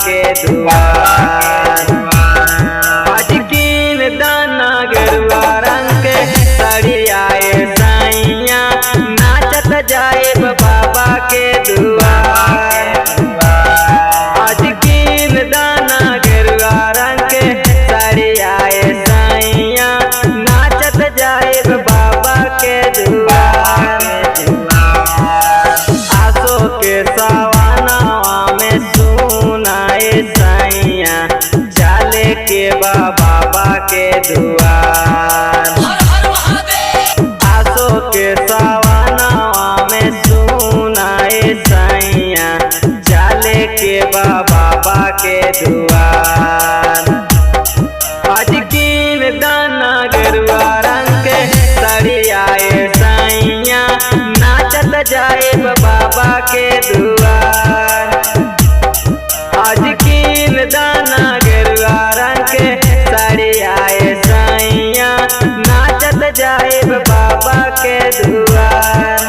के दुआर। आज कीन दाना गेरुआ रंग के सड़ियाए साइया नाचत जाए बाबा के दुआर। आज कीन दाना गेरुआ रंग के सड़ियाए साइया नाचत जाए बाबा के दुआर। आसो के सवानावा में सुनाए साइया चले के बाबा के दुआर। आसो के सवानावा में सुनाए साइया चले के बाबा के दुआर। आज कीन दाना गेरुआ रंग के सड़ियाए साइया नाचत जाए बाबा के दुआर। आज कीन दाना गेरुआ रंग के सड़ियाए साइया नाचत जाए बाबा के दुआर।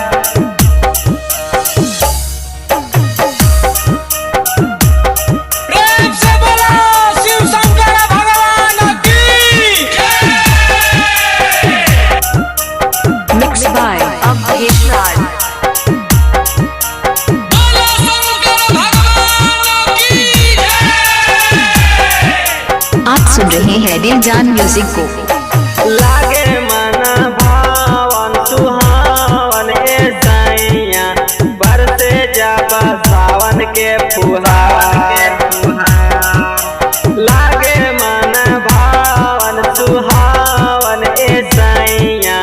प्रेम से बोलो शिव शंकर भगवान की। Mixed by Abhesh Raj। बोलो शंकर भगवान की जय। आप सुन रहे हैं दिल जान म्यूजिक को। लागे मन भावन सुहावन ए साइया बरसे जाबा सावन के फुहार। लागे मन भावन सुहावन ए साइया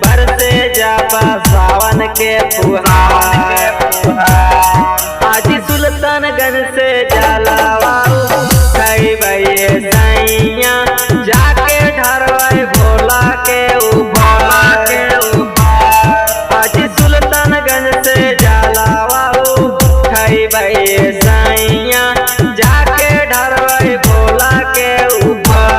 बरसे जाबा सावन के फुहार। आज सुल्तानगंज से जलावाऊ खैबे साइया जाके ढरवाए भोला के ऊपर। आज सुल्तानगंज से जलावाऊ खैबे साइया जाके ढरवाए भोला के ऊपर।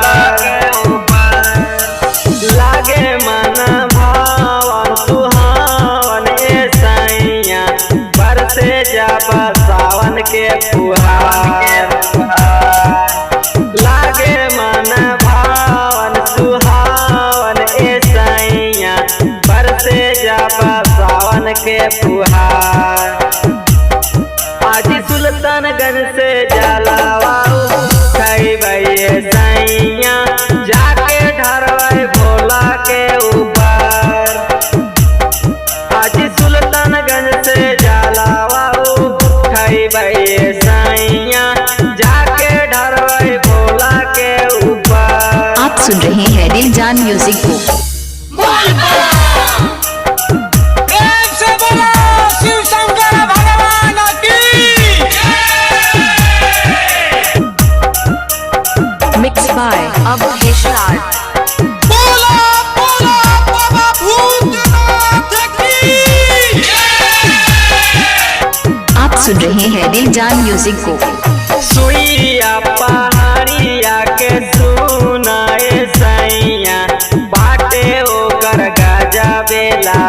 लागे मन भावन सुहावन ए साइया बरसे जाबा सावन के फुहार। लागे मन भावन सुहावन ए साइया बरसे जाबा सावन के फुहार। आज सुल्तानगंज से जलावाऊ खैबे साइया जाके ढरवाए भोला के ऊपर। आज सुल्तानगंज से जलावाऊ खैबे साइया जाके ढरवाए भोला के ऊपर। आप सुन रहे हैं दिल जान म्यूजिक को। प्रेम से बोलो शिव शंकर भगवान की जय। Mixed by Abhesh Raj। बोलो बोलो बाबा भूतनाथ की जय। आप सुन रहे हैं दिल जान म्यूजिक को। सुइया पहाड़िया के सुनाए साइया बाटे ओकर गजा बेला।